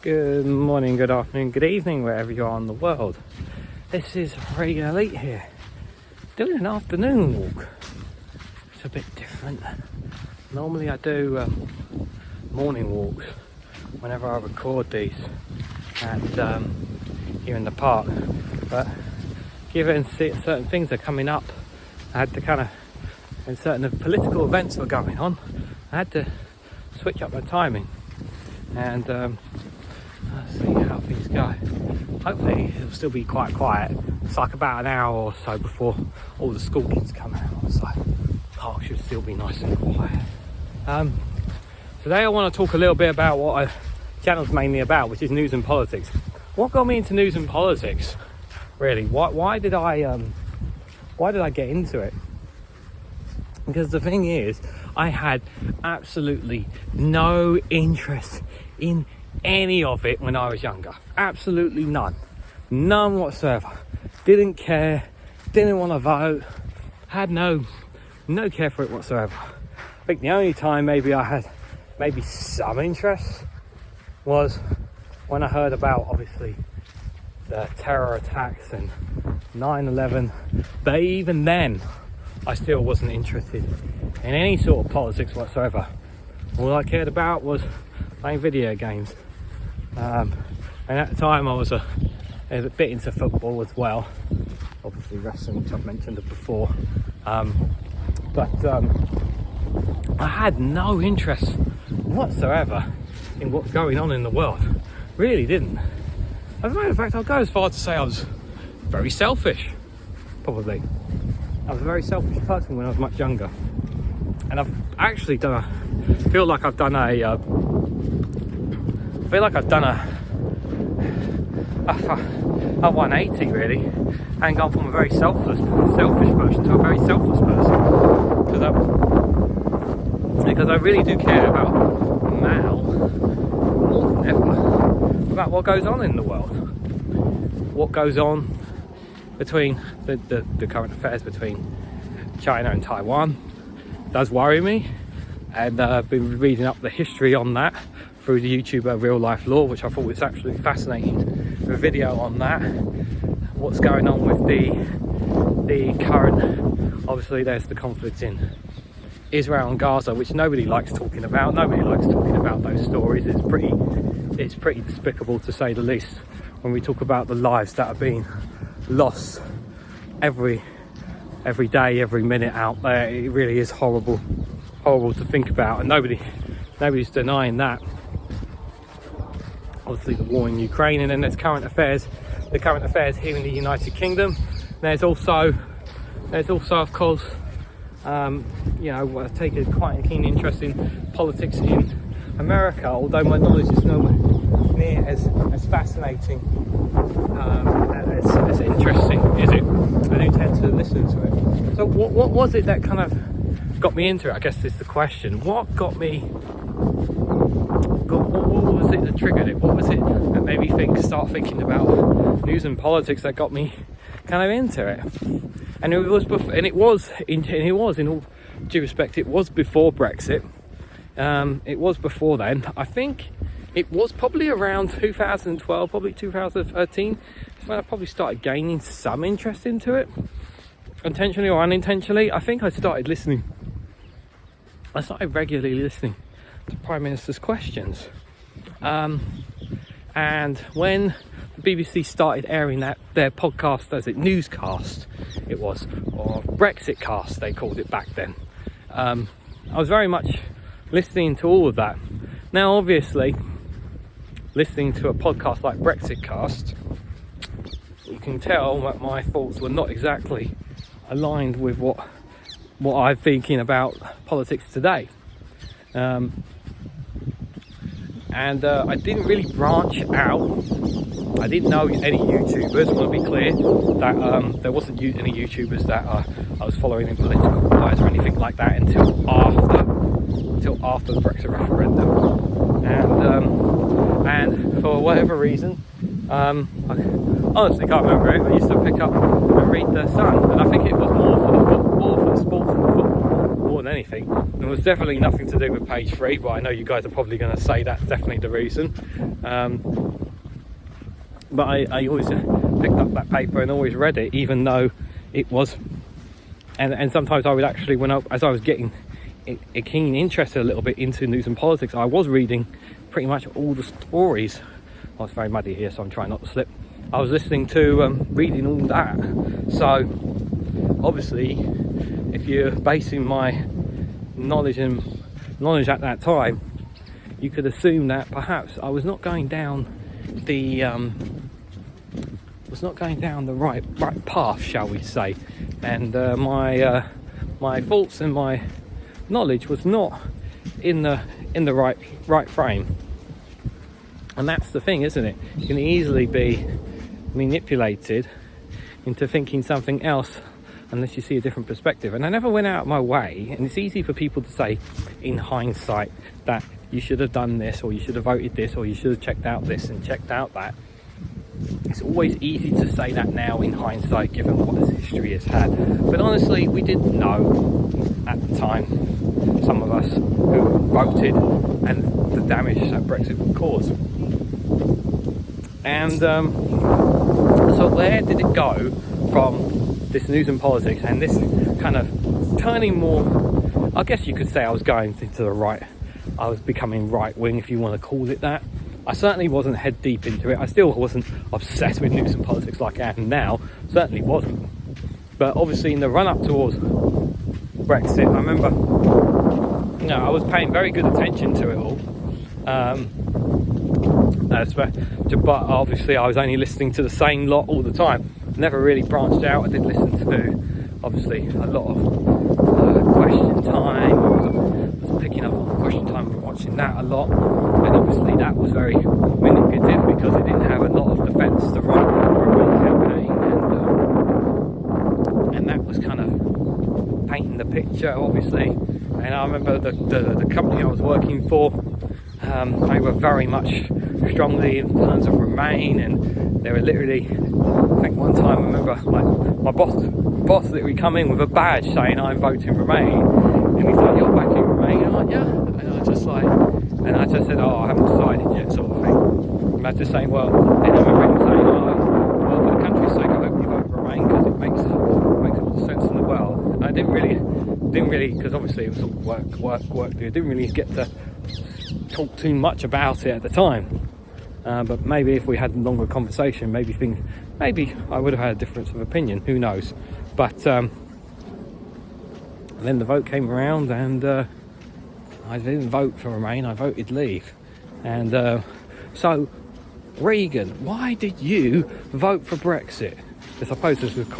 Good morning, good afternoon, good evening, wherever you are in the world. This is REGANELITE here, doing an afternoon walk. It's a bit different. Normally I do morning walks whenever I record these at here in the park, but given certain things are coming up, I had to and certain political events were going on, I had to switch up my timing and see how things go. Hopefully it'll still be quite quiet. It's like about an hour or so before all the school kids come out, so the park should still be nice and quiet. Today I want to talk a little bit about what my channel's mainly about, which is news and politics. What got me into news and politics, really? Why did I get into it? Because the thing is, I had absolutely no interest in any of it when I was younger. Absolutely none whatsoever. Didn't care, didn't want to vote, had no care for it whatsoever. I think the only time maybe I had some interest was when I heard about, obviously, the terror attacks and 9/11, but even then I still wasn't interested in any sort of politics whatsoever. All I cared about was playing video games, and at the time I was a bit into football as well, obviously wrestling, which I've mentioned before, but I had no interest whatsoever in what's going on in the world. Really didn't. As a matter of fact, I'll go as far to say I was very selfish, probably. I was a very selfish person when I was much younger, and I've actually feel like I've done a 180 really, and gone from a very selfish person to a very selfless person, because I really do care about now more than ever about what goes on in the world, what goes on between the current affairs between China and Taiwan. Does worry me, and I've been reading up the history on that through the YouTuber Real Life Law, which I thought was absolutely fascinating. A video on that, what's going on with the current, obviously there's the conflict in Israel and Gaza, which nobody likes talking about. Nobody likes talking about those stories. It's pretty despicable, to say the least, when we talk about the lives that are being lost every day, every minute out there. It really is horrible to think about, and nobody's denying that. Obviously the war in Ukraine, and then there's the current affairs here in the United Kingdom. There's also of course, I take quite a keen interest in politics in America, although my knowledge is nowhere near as fascinating, as interesting, is it? I do tend to listen to it. So what was it that kind of got me into it, I guess is the question. What was it that triggered it? What was it that made me start thinking about news and politics that got me kind of into it? And it was in all due respect, it was before Brexit. It was before then. I think it was probably around 2012, probably 2013. That's when I probably started gaining some interest into it, intentionally or unintentionally. I think I started regularly listening to Prime Minister's questions. And when the BBC started airing their podcast, as it newscast, it was, or Brexit cast they called it back then, I was very much listening to all of that. Now obviously, listening to a podcast like Brexit cast, you can tell that my thoughts were not exactly aligned with what I'm thinking about politics today. And I didn't really branch out. I didn't know any YouTubers. I want to be clear that there wasn't any YouTubers that I was following in political wise or anything like that until after the Brexit referendum. And for whatever reason, I honestly can't remember it. I used to pick up and read The Sun, and I think it was more for the sports and the football more more than anything. There was definitely nothing to do with page 3, but I know you guys are probably going to say that's definitely the reason. But I always picked up that paper and always read it, even though it was, and sometimes I would actually, as I was getting a keen interest a little bit into news and politics, I was reading pretty much all the stories. Oh, it's very muddy here, so I'm trying not to slip. I was listening to, reading all that. So obviously, if you're basing my knowledge at that time, you could assume that perhaps I was not going down the right path, shall we say, and my thoughts and my knowledge was not in the right frame. And that's the thing, isn't it? You can easily be manipulated into thinking something else unless you see a different perspective. And I never went out of my way, and it's easy for people to say in hindsight that you should have done this, or you should have voted this, or you should have checked out this and checked out that. It's always easy to say that now in hindsight, given what this history has had. But honestly, we didn't know at the time, some of us who voted, and the damage that Brexit would cause. And so where did it go from this news and politics and this kind of turning more, I guess you could say I was going into the right, I was becoming right wing, if you want to call it that. I certainly wasn't head deep into it. I still wasn't obsessed with news and politics like I am now. Certainly wasn't. But obviously in the run up towards Brexit, I remember, I was paying very good attention to it all. But obviously I was only listening to the same lot all the time. Never really branched out. I did listen to, obviously, a lot of Question Time. I was picking up on Question Time and watching that a lot. And obviously that was very manipulative because it didn't have a lot of defence to run campaign. And that was kind of painting the picture, obviously. And I remember the company I was working for, they were very much strongly in terms of Remain, and they were literally, I think one time I remember my boss literally come in with a badge saying I'm voting Remain, and he's like, "You're backing Remain?" I'm like, "Yeah," and I just said, "Oh, I haven't decided yet," sort of thing. And I was just saying, well, then I remember him saying, "Oh, well, for the country's sake, I hope you vote Remain because it makes all the sense in the world." And I didn't really, because obviously it was all work. I didn't really get to talk too much about it at the time. But maybe if we had a longer conversation, maybe I would have had a difference of opinion. Who knows? But then the vote came around, and I didn't vote for Remain. I voted Leave. And so, Regan, why did you vote for Brexit? I suppose this is a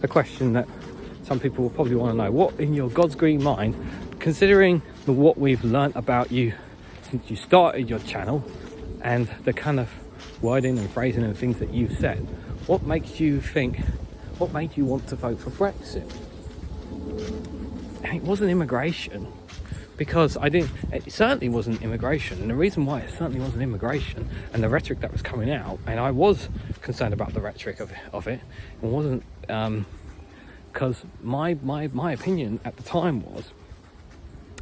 question that some people will probably want to know. What in your God's green mind, considering what we've learnt about you since you started your channel, and the kind of wording and phrasing and things that you've said, what made you want to vote for Brexit? And it wasn't immigration, because it certainly wasn't immigration. And the reason why it certainly wasn't immigration and the rhetoric that was coming out, and I was concerned about the rhetoric of it wasn't, because my opinion at the time was,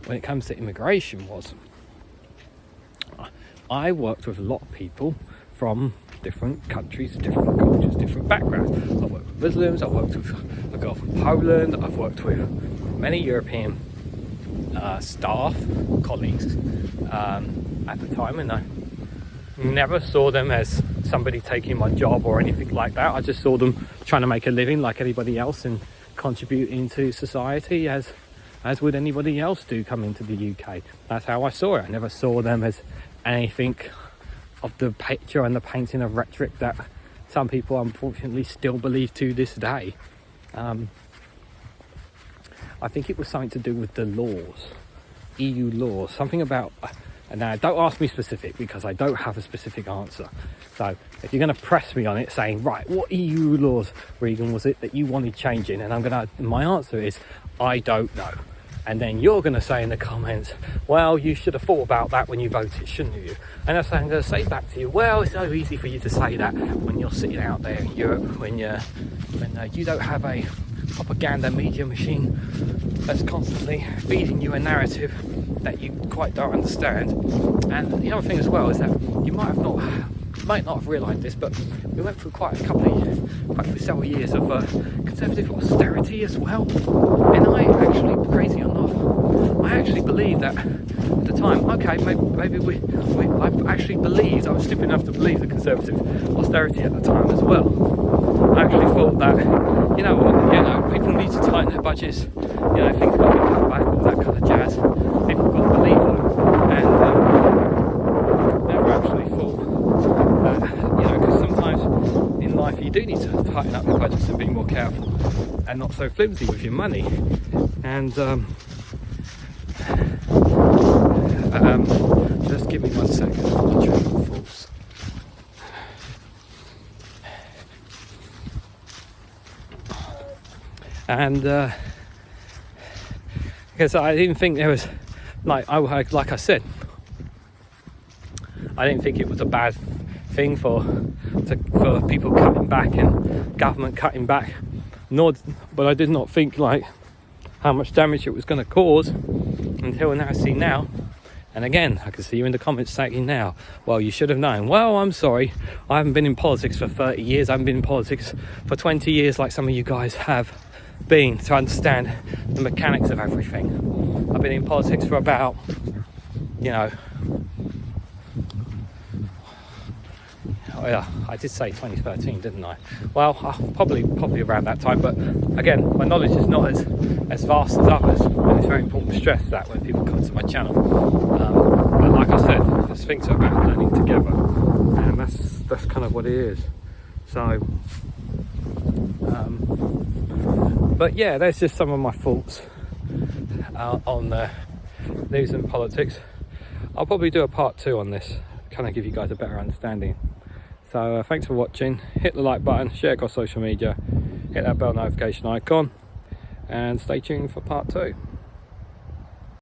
when it comes to immigration, was I worked with a lot of people from different countries, different cultures, different backgrounds. I've worked with Muslims, I've worked with a girl from Poland, I've worked with many European staff, colleagues at the time, and I never saw them as somebody taking my job or anything like that. I just saw them trying to make a living like anybody else and contributing to society as would anybody else do come into the UK. That's how I saw it. I never saw them as anything of the picture and the painting of rhetoric that some people unfortunately still believe to this day. I think it was something to do with the laws, EU laws, something about, and now don't ask me specific because I don't have a specific answer. So if you're going to press me on it saying, right, what EU laws, Regan, was it that you wanted changing? And my answer is, I don't know. And then you're going to say in the comments, well, you should have thought about that when you voted, shouldn't you? And I'm going to say back to you, well, it's so easy for you to say that when you're sitting out there in Europe, when you don't have a propaganda media machine that's constantly feeding you a narrative that you quite don't understand. And the other thing as well is that you might not have realised this, but we went through quite several years of conservative austerity as well. And I actually, crazy or not, I actually believed that at the time. Okay, maybe I actually believed, I was stupid enough to believe the conservative austerity at the time as well. I actually thought that, people need to tighten their budgets, things got to be cut back, all that kind of jazz. People got to believe them, and never actually thought that, because sometimes in life you do need to tighten up your budgets and be more careful and not so flimsy with your money. And just give me 1 second. I'll check my thoughts. And because I didn't think there was, like I said, I didn't think it was a bad thing for people cutting back and government cutting back, but I did not think like how much damage it was going to cause until now. I see now, and again I can see you in the comments saying now, well, you should have known. Well, I'm sorry, I haven't been in politics for 30 years. I haven't been in politics for 20 years like some of you guys have been, to understand the mechanics of everything. I've been in politics for about, I did say 2013, didn't I? Well, probably around that time, but again, my knowledge is not as vast as others, and it's very important to stress that when people come to my channel. But like I said, this things are about learning together, and that's kind of what it is. So but yeah, there's just some of my thoughts on news and politics. I'll probably do a part 2 on this, kind of give you guys a better understanding. So thanks for watching. Hit the like button, share across social media, hit that bell notification icon, and stay tuned for part 2.